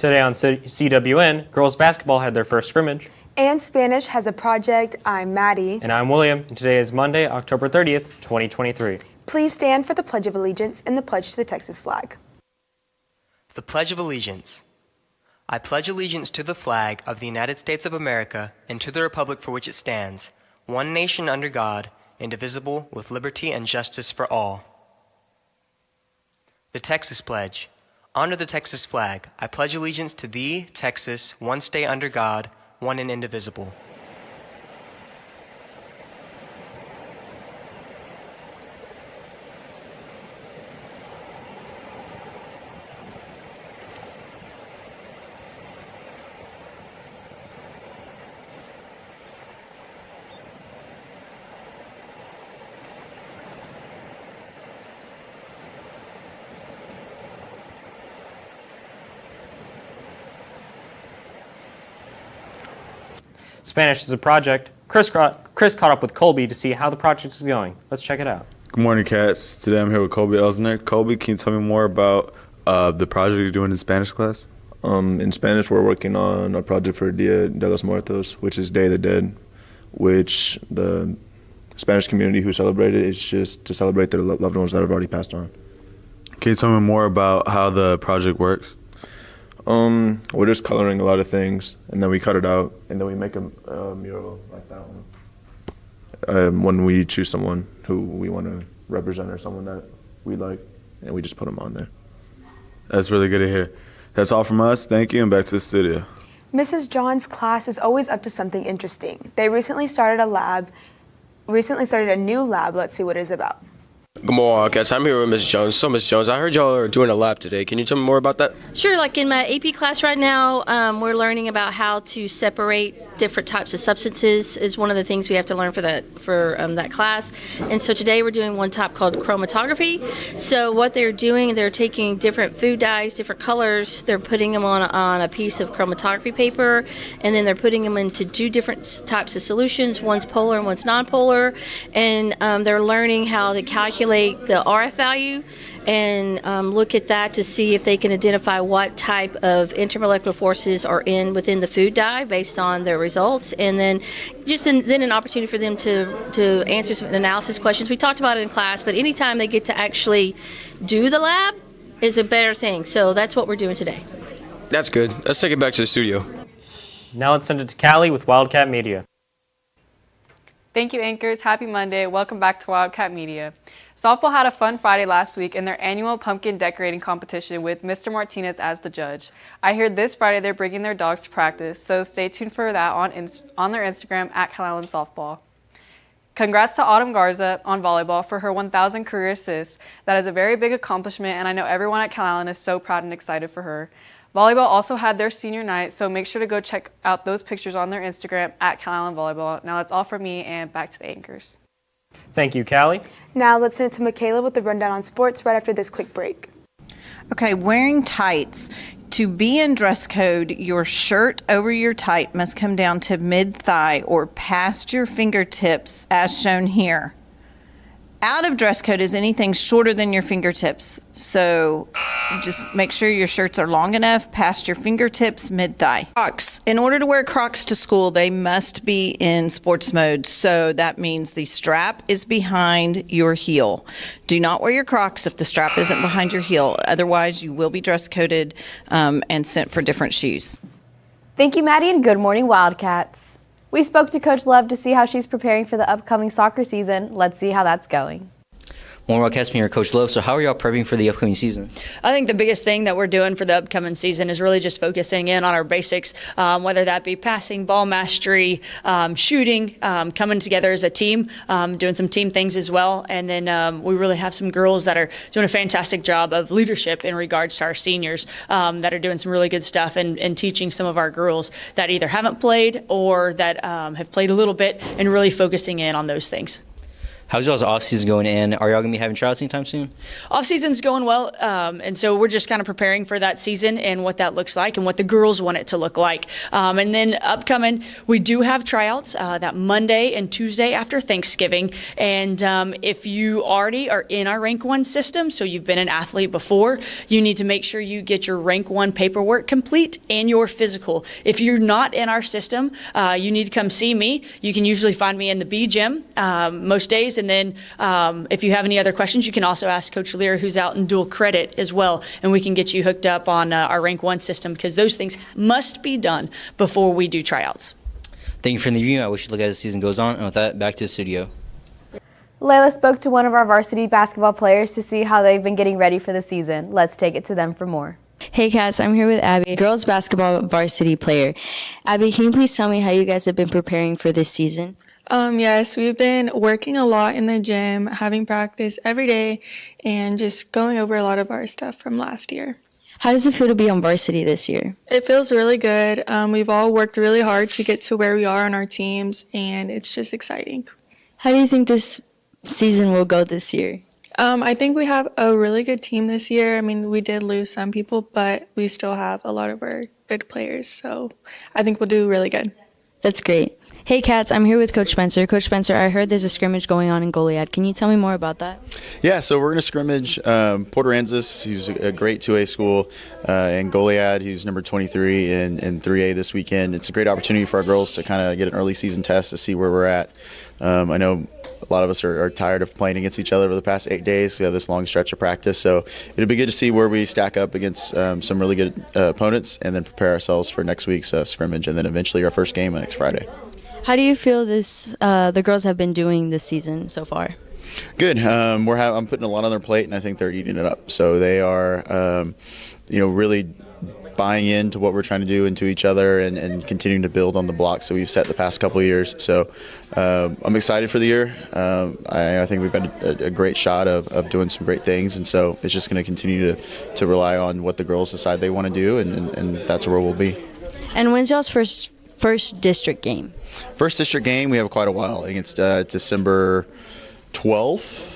Today on CWN, girls basketball had their first scrimmage. And Spanish has a project. I'm Maddie. And I'm William, and today is Monday, October 30th, 2023. Please stand for the Pledge of Allegiance and the pledge to the Texas flag. The Pledge of Allegiance. I pledge allegiance to the flag of the United States of America and to the republic for which it stands, one nation under God, indivisible, with liberty and justice for all. The Texas Pledge. Under the Texas flag, I pledge allegiance to thee, Texas, one state under God, one and indivisible. Spanish is a project. Chris caught up with Colby to see how the project is going. Let's check it out. Good morning, Cats. Today I'm here with Colby Elsner. Colby, can you tell me more about the project you're doing in Spanish class? In Spanish, we're working on a project for Dia de los Muertos, which is Day of the Dead, which the Spanish community who celebrate it is just to celebrate their loved ones that have already passed on. Can you tell me more about how the project works? We're just coloring a lot of things, and then we cut it out, and then we make a mural like that one. When we choose someone who we want to represent or someone that we like, and we just put them on there. That's really good to hear. That's all from us. Thank you, and back to the studio. Mrs. John's class is always up to something interesting. They recently started a new lab. Let's see what it is about. Good morning, Wildcats. I'm here with Ms. Jones. So, Ms. Jones, I heard y'all are doing a lab today. Can you tell me more about that? Sure. Like in my AP class right now, we're learning about how to separate different types of substances is one of the things we have to learn for that class. And so today we're doing one type called chromatography. So what they're doing, they're taking different food dyes, different colors, they're putting them on a piece of chromatography paper, and then they're putting them into two different types of solutions. One's polar and one's nonpolar. And they're learning how to calculate the RF value and look at that to see if they can identify what type of intermolecular forces are within the food dye based on their results, and then then an opportunity for them to answer some analysis questions. We talked about it in class, but anytime they get to actually do the lab is a better thing. So that's what we're doing today. That's good. Let's take it back to the studio. Now let's send it to Callie with Wildcat Media. Thank you, anchors. Happy Monday. Welcome back to Wildcat Media. Softball had a fun Friday last week in their annual pumpkin decorating competition with Mr. Martinez as the judge. I hear this Friday they're bringing their dogs to practice, so stay tuned for that on their Instagram at Calallen Softball. Congrats to Autumn Garza on volleyball for her 1,000 career assists. That is a very big accomplishment, and I know everyone at Calallen is so proud and excited for her. Volleyball also had their senior night, so make sure to go check out those pictures on their Instagram at Calallen Volleyball. Now that's all from me, and back to the anchors. Thank you, Callie. Now let's send it to Michaela with the rundown on sports right after this quick break. Okay, wearing tights. To be in dress code, your shirt over your tight must come down to mid-thigh or past your fingertips as shown here. Out of dress code is anything shorter than your fingertips. So just make sure your shirts are long enough past your fingertips, mid-thigh. Crocs. In order to wear Crocs to school, they must be in sports mode. So that means the strap is behind your heel. Do not wear your Crocs if the strap isn't behind your heel. Otherwise, you will be dress coded and sent for different shoes. Thank you, Maddie, and good morning, Wildcats. We spoke to Coach Love to see how she's preparing for the upcoming soccer season. Let's see how that's going. Morning, Wildcats, here, Coach Love. So how are y'all prepping for the upcoming season? I think the biggest thing that we're doing for the upcoming season is really just focusing in on our basics, whether that be passing, ball mastery, shooting, coming together as a team, doing some team things as well. And then we really have some girls that are doing a fantastic job of leadership in regards to our seniors that are doing some really good stuff and teaching some of our girls that either haven't played or that have played a little bit and really focusing in on those things. How's y'all's off season going, and are y'all gonna be having tryouts anytime soon? Off season's going well, and so we're just kind of preparing for that season and what that looks like and what the girls want it to look like. And then upcoming, we do have tryouts that Monday and Tuesday after Thanksgiving. And if you already are in our Rank 1 system, so you've been an athlete before, you need to make sure you get your Rank 1 paperwork complete and your physical. If you're not in our system, you need to come see me. You can usually find me in the B gym most days. And then if you have any other questions, you can also ask Coach Lear, who's out in dual credit as well, and we can get you hooked up on our Rank 1 system, because those things must be done before we do tryouts. Thank you for the review. I wish you luck as the season goes on. And with that, back to the studio. Layla spoke to one of our varsity basketball players to see how they've been getting ready for the season. Let's take it to them for more. Hey Cats, I'm here with Abby, girls basketball varsity player. Abby, can you please tell me how you guys have been preparing for this season? Yes, we've been working a lot in the gym, having practice every day, and just going over a lot of our stuff from last year. How does it feel to be on varsity this year? It feels really good. We've all worked really hard to get to where we are on our teams, and it's just exciting. How do you think this season will go this year? I think we have a really good team this year. I mean, we did lose some people, but we still have a lot of our good players, so I think we'll do really good. That's great. Hey Cats, I'm here with Coach Spencer. Coach Spencer, I heard there's a scrimmage going on in Goliad. Can you tell me more about that? Yeah, so we're going to scrimmage Port Aransas, who's a great 2A school, and Goliad, who's number 23 in 3A this weekend. It's a great opportunity for our girls to kind of get an early season test to see where we're at. I know a lot of us are tired of playing against each other over the past 8 days. We have this long stretch of practice, so it'll be good to see where we stack up against some really good opponents, and then prepare ourselves for next week's scrimmage, and then eventually our first game next Friday. How do you feel the girls have been doing this season so far? Good. I'm putting a lot on their plate, and I think they're eating it up. So they are, really buying into what we're trying to do into each other, and continuing to build on the blocks that we've set the past couple of years. So I'm excited for the year. I think we've got a great shot of doing some great things, and so it's just going to continue to rely on what the girls decide they want to do, and that's where we'll be. And when's y'all's first district game? First district game, we have quite a while, against December 12th.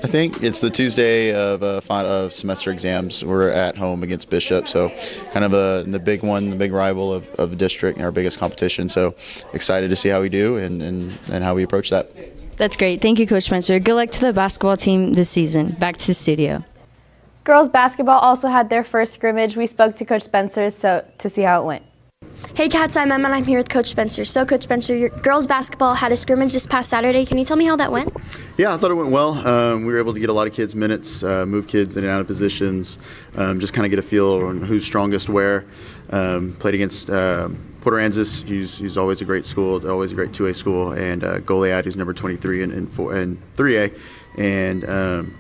I think it's the Tuesday of semester exams. We're at home against Bishop, so kind of the big one, the big rival of the district, and our biggest competition. So excited to see how we do and how we approach that. That's great. Thank you, Coach Spencer. Good luck to the basketball team this season. Back to the studio. Girls basketball also had their first scrimmage. We spoke to Coach Spencer to see how it went. Hey Cats, I'm Emma and I'm here with Coach Spencer. So Coach Spencer, your girls basketball had a scrimmage this past Saturday. Can you tell me how that went? Yeah, I thought it went well. We were able to get a lot of kids minutes, move kids in and out of positions, just kind of get a feel on who's strongest where. Played against Port Aransas, who's always a great school, always a great 2A school, and Goliad, who's number 23 in 3A, and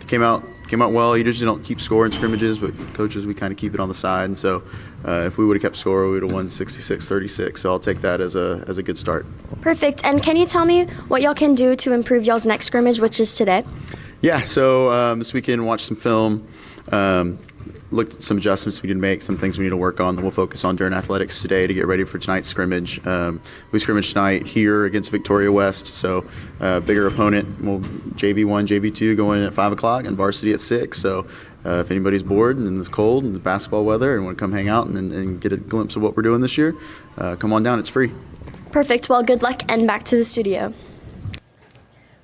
came out well. You usually don't keep score in scrimmages, but coaches, we kind of keep it on the side. And so if we would have kept score, we would have won 66-36. So I'll take that as a good start. Perfect. And can you tell me what y'all can do to improve y'all's next scrimmage, which is today? Yeah, so this weekend, watched some film, looked at some adjustments we can make, some things we need to work on that we'll focus on during athletics today to get ready for tonight's scrimmage. We scrimmage tonight here against Victoria West, so bigger opponent. We'll JV1, JV2 going in at 5 o'clock and varsity at 6. So if anybody's bored and it's cold and the basketball weather and want to come hang out and get a glimpse of what we're doing this year, come on down. It's free. Perfect. Well, good luck and back to the studio.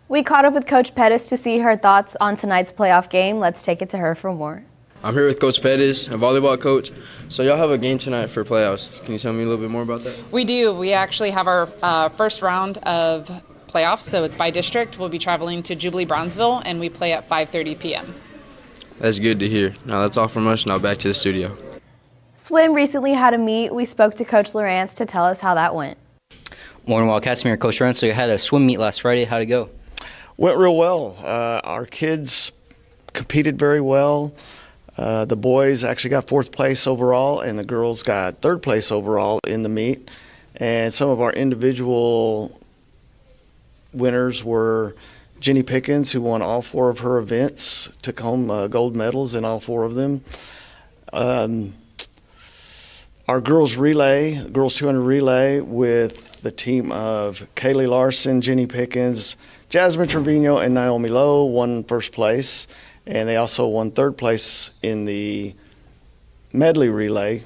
We caught up with Coach Pettis to see her thoughts on tonight's playoff game. Let's take it to her for more. I'm here with Coach Pettis, a volleyball coach. So y'all have a game tonight for playoffs. Can you tell me a little bit more about that? We do. We actually have our first round of playoffs, so it's by district. We'll be traveling to Jubilee Brownsville, and we play at 5:30 p.m. That's good to hear. Now that's all from us. Now back to the studio. Swim recently had a meet. We spoke to Coach Lawrence to tell us how that went. Morning, Wildcats. I'm here, Coach Lawrence. So you had a swim meet last Friday. How'd it go? Went real well. Our kids competed very well. The boys actually got 4th place overall, and the girls got 3rd place overall in the meet. And some of our individual winners were Jenny Pickens, who won all 4 of her events, took home gold medals in all 4 of them. Our girls 200 relay with the team of Kaylee Larson, Jenny Pickens, Jasmine Trevino and Naomi Lowe won first place, and they also won third place in the medley relay.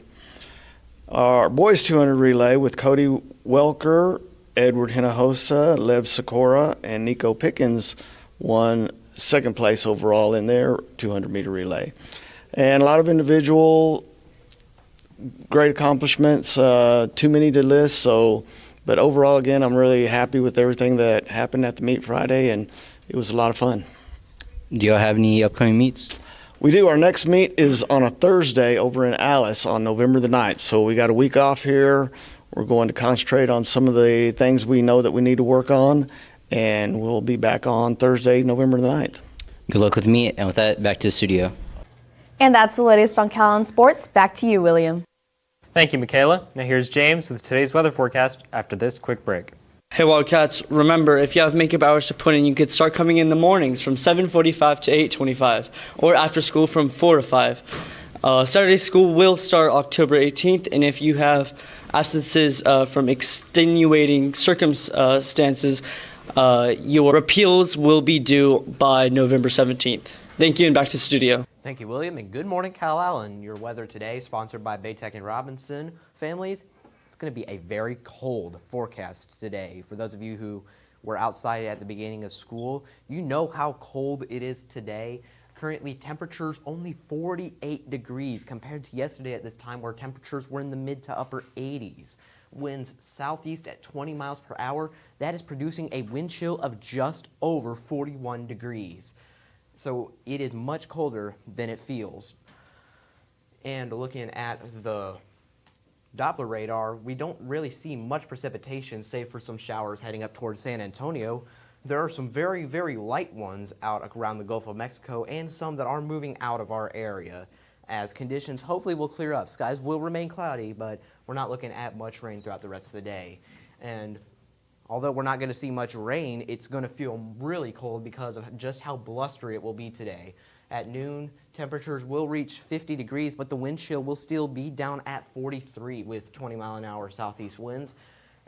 Our boys 200 relay with Cody Welker, Edward Hinojosa, Lev Sikora, and Nico Pickens won second place overall in their 200-meter relay. And a lot of individual great accomplishments, too many to list. But overall, again, I'm really happy with everything that happened at the meet Friday, and it was a lot of fun. Do y'all have any upcoming meets? We do. Our next meet is on a Thursday over in Alice on November the 9th. So we got a week off here. We're going to concentrate on some of the things we know that we need to work on, and we'll be back on Thursday, November the 9th. Good luck with the meet, and with that, back to the studio. And that's the latest on Calallen Sports. Back to you, William. Thank you, Michaela. Now here's James with today's weather forecast after this quick break. Hey Wildcats, remember if you have makeup hours to put in, you could start coming in the mornings from 7:45 to 8:25, or after school from 4 to 5. Saturday school will start October 18th, and if you have absences from extenuating circumstances, your appeals will be due by November 17th. Thank you, and back to the studio. Thank you, William, and good morning, Calallen. Your weather today, sponsored by Baytech and Robinson families. It's going to be a very cold forecast today. For those of you who were outside at the beginning of school, you know how cold it is today. Currently, temperatures only 48 degrees compared to yesterday at this time where temperatures were in the mid to upper 80s. Winds southeast at 20 miles per hour. That is producing a wind chill of just over 41 degrees. So it is much colder than it feels. And looking at the Doppler radar, we don't really see much precipitation save for some showers heading up towards San Antonio. There are some very, very light ones out around the Gulf of Mexico and some that are moving out of our area as conditions hopefully will clear up. Skies will remain cloudy, but we're not looking at much rain throughout the rest of the day. And although we're not going to see much rain, it's going to feel really cold because of just how blustery it will be today. At noon, temperatures will reach 50 degrees, but the wind chill will still be down at 43 with 20-mile-an-hour southeast winds.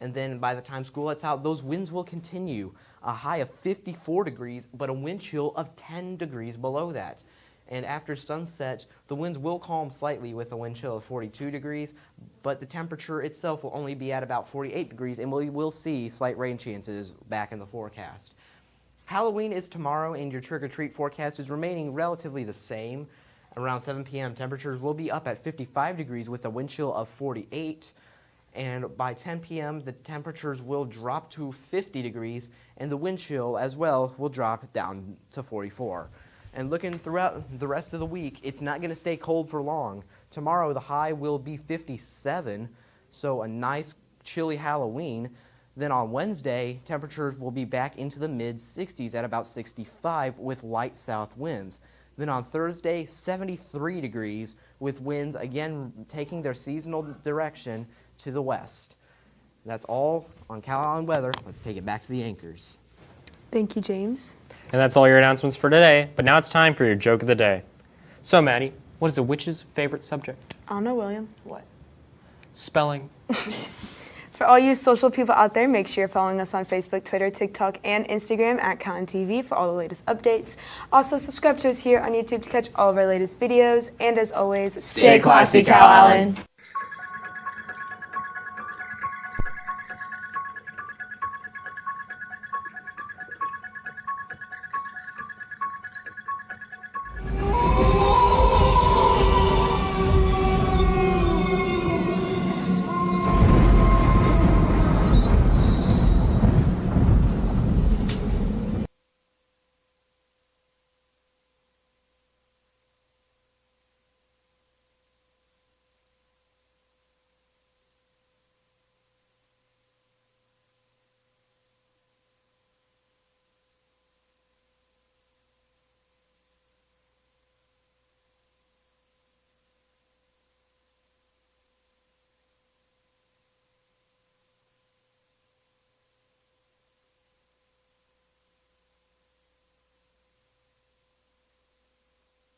And then by the time school lets out, those winds will continue. A high of 54 degrees, but a wind chill of 10 degrees below that. And after sunset, the winds will calm slightly with a wind chill of 42 degrees, but the temperature itself will only be at about 48 degrees, and we will see slight rain chances back in the forecast. Halloween is tomorrow, and your trick-or-treat forecast is remaining relatively the same. Around 7 p.m., temperatures will be up at 55 degrees with a wind chill of 48, and by 10 p.m., the temperatures will drop to 50 degrees, and the wind chill as well will drop down to 44. And looking throughout the rest of the week, it's not going to stay cold for long. Tomorrow, the high will be 57, so a nice chilly Halloween. Then on Wednesday, temperatures will be back into the mid-60s at about 65 with light south winds. Then on Thursday, 73 degrees with winds again taking their seasonal direction to the west. That's all on Calallen weather. Let's take it back to the anchors. Thank you, James. And that's all your announcements for today, but now it's time for your joke of the day. So, Maddie, what is a witch's favorite subject? I don't know, William. What? Spelling. For all you social people out there, make sure you're following us on Facebook, Twitter, TikTok, and Instagram at CalallenTV for all the latest updates. Also, subscribe to us here on YouTube to catch all of our latest videos. And as always, stay classy, Calallen.